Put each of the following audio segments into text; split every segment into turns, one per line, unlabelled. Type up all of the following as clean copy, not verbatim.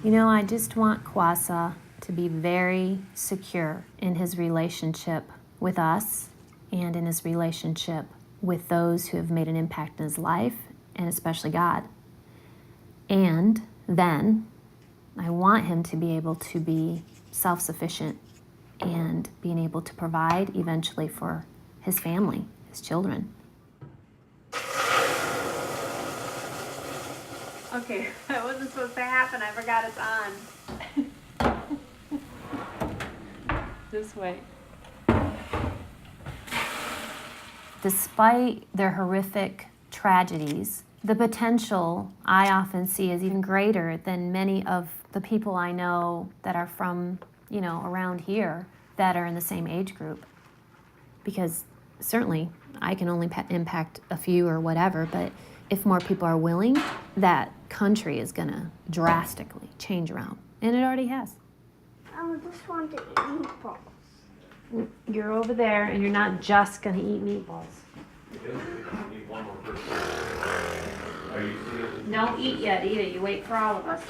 You know, I just want Kwasa to be very secure in his relationship with us and in his relationship with those who have made an impact in his life, and especially God. And then I want him to be able to be self-sufficient and being able to provide eventually for his family, his children.
Okay, that wasn't supposed to happen. I forgot it's on. This way.
Despite their horrific tragedies, the potential I often see is even greater than many of the people I know that are from, around here that are in the same age group. Because certainly I can only impact a few or whatever, but if more people are willing, that country is gonna drastically change around. And it already has.
I just want to eat meatballs.
You're over there and you're not just gonna eat meatballs. Don't eat yet either, you wait for all of us.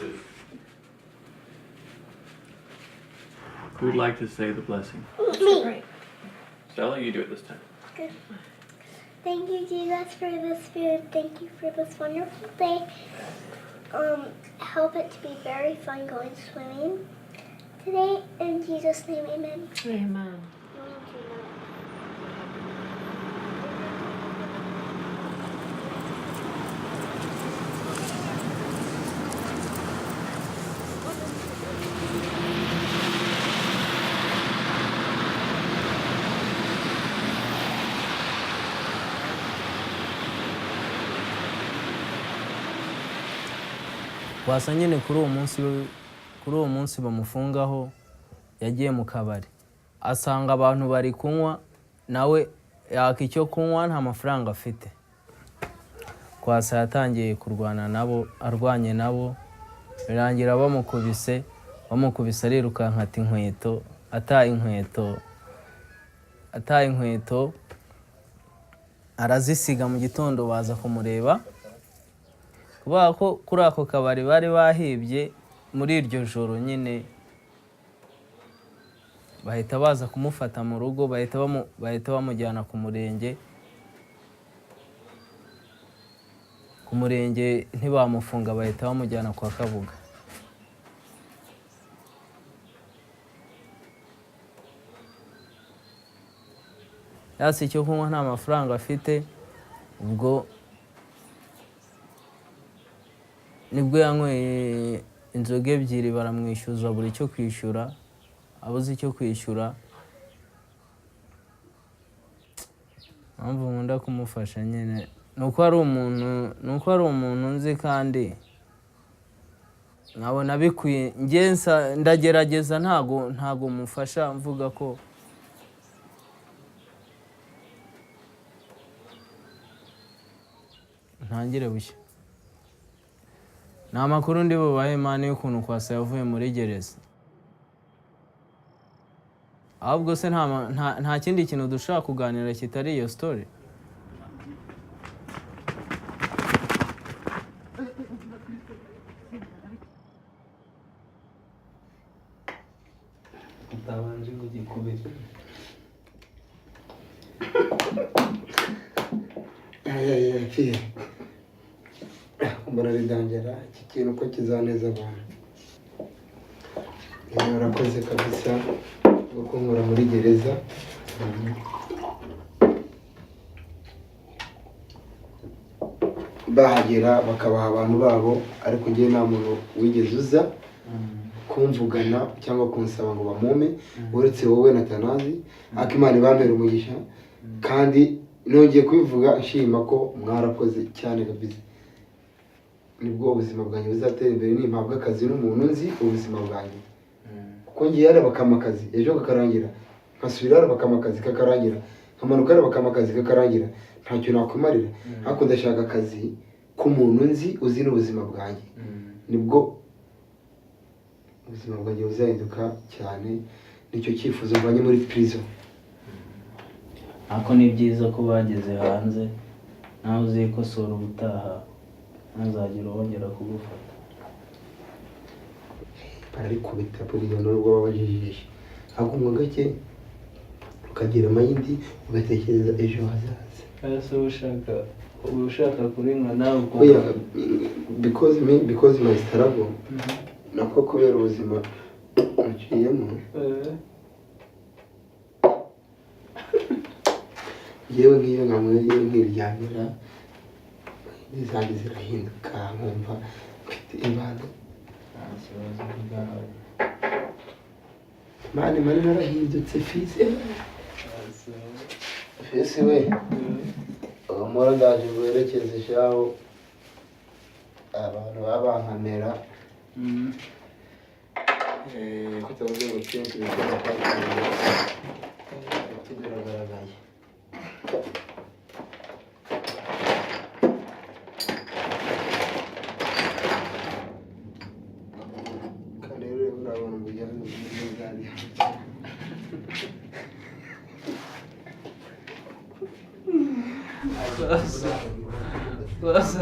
Who would like to say the blessing?
Me.
Stella, you do it this time.
Good. Thank you, Jesus, for this food. Thank you for this wonderful day. Help it to be very fun going swimming today. In Jesus' name, amen.
Amen.
Kwasa nyine kuri uwo munsi bamufungaho yagiye mu kabari asanga abantu bari kunywa nawe yaka icyo kunywa nta mafaranga afite. Kwasa yatangiye kurwana nabo arwanye nabo birangira bamukubise arirukanka ati inkweto ataye inkweto arazisiga mu gitondo baza kumureba. Kubera ko kuri ako kabari bari bahibye muri iryo joro nyine bahita baza kumufata mu rugo bahita bamujyana ku murenge ntibamufunga bahita bamujyana kwa Kabuga. Yasi icyo kunywa nta mafaranga afite ubwo nibwo yanyweye inzoga ebyiri baramwishyuza buri cyo kwishyura abuze icyo kwishyura. Mpamvu nkunda kumufasha nyine nuko ari umuntu nzi kandi nkabona bikwiye ngensa ndagerageza ntago mufasha mvuga ko ntangire bushya. Nta makuru ndi bubahe Imana y'ukuntu Kwasa yavuye muri gereza. Ahubwo se nta kindi kintu dushaka kuganira kitari iyo story.
Utabanje kugikubita. Pia muraridangera iki kintu ko kizaneza abantu. Urakoze kabisa gukunkura muri gereza. Bahagera bakabaha abantu babo ariko ngiye nta muntu wigeze uza kumvugana cyangwa kunsaba ngo bamume uretse wowe na Tanazi. Akimana ibambera umugisha kandi nongeye kubivuga nshima ko mwarakoze cyane kabisa. Nibwo ubuzima bwanjye buzatera imbere nimpabwa akazi n'umuntu nzi ubuzima bwanjye. Kuko ngiye yari bakamakazi ejo kakarangira nkasubira yari bakamakazi kakarangira nkamanuka yari bakamakazi kakarangira ntacyo nakwimarira. Ariko ndashaka akazi k'umuntu nzi uzi n'ubuzima bwanjye. Nibwo ubuzima bwanjye buzahinduka cyane. Nicyo cyifuzo mbanye muri prison.
Ako ni byiza ko bageze hanze nawe uzikosora ubutaha ntazagira wongera kugufata.
ararikubita buriya n'urwo baba bajijisha akumva gake ukagira amayindi ugatekereza ejo hazaza.
ese uba ushaka kurinywa nawe
oya because my struggle nako kubera ubuzima naciyemo yewe nk'iyo nkamwe nkiryamira izanjye zirahinduka nkumva mfite imbaraga.
nta kibazo bwawe
mani narahindutse fisi we uhamura ndaje werekeze shaho abantu babankamera kutavuze ngo kenshi bikora tugaragaraye. kandi rero urabona umujyana n'ubwari
rwose